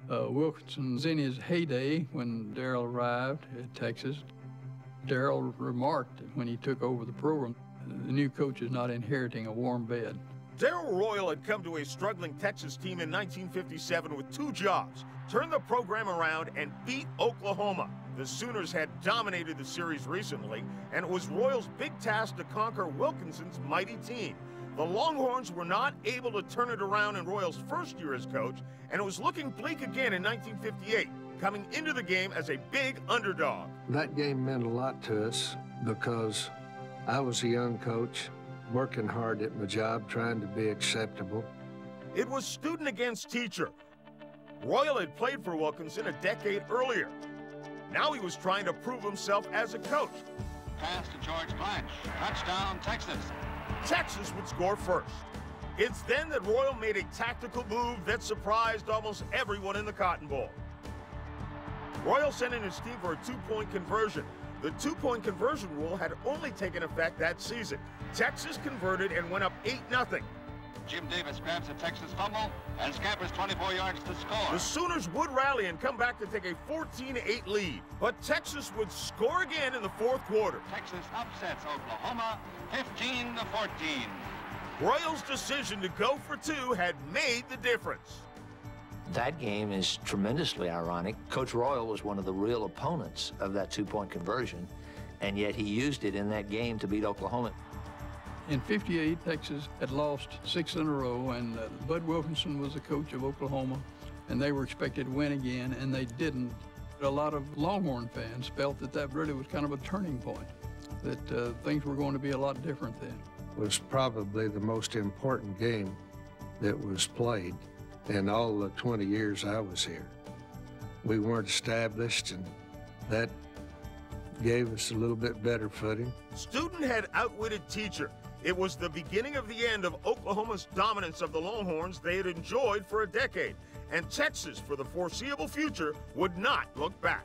Wilkinson's in his heyday when Darrell arrived at Texas. Darrell remarked when he took over the program, the new coach is not inheriting a warm bed. Darrell Royal had come to a struggling Texas team in 1957 with two jobs: turn the program around and beat Oklahoma. The Sooners had dominated the series recently, and it was Royal's big task to conquer Wilkinson's mighty team. The Longhorns were not able to turn it around in Royal's first year as coach, and it was looking bleak again in 1958, coming into the game as a big underdog. That game meant a lot to us because I was a young coach, working hard at my job, trying to be acceptable. It was student against teacher. Royal had played for Wilkinson a decade earlier. Now he was trying to prove himself as a coach. Pass to George Blanche. Touchdown, Texas. Texas would score first. It's then that Royal made a tactical move that surprised almost everyone in the Cotton Bowl. Royal sent in his team for a two-point conversion. The two-point conversion rule had only taken effect that season. Texas converted and went up 8-0. Jim Davis grabs a Texas fumble and scampers 24 yards to score. The Sooners would rally and come back to take a 14-8 lead, but Texas would score again in the fourth quarter. Texas upsets Oklahoma 15-14. Royal's decision to go for two had made the difference. That game is tremendously ironic. Coach Royal was one of the real opponents of that two-point conversion, and yet he used it in that game to beat Oklahoma. In '58, Texas had lost 6 in a row, and Bud Wilkinson was the coach of Oklahoma, and they were expected to win again, and they didn't. A lot of Longhorn fans felt that that really was kind of a turning point, that things were going to be a lot different then. It was probably the most important game that was played in all the 20 years I was here. We weren't established, and that gave us a little bit better footing. Student had outwitted teacher. It was the beginning of the end of Oklahoma's dominance of the Longhorns they had enjoyed for a decade, and Texas, for the foreseeable future, would not look back.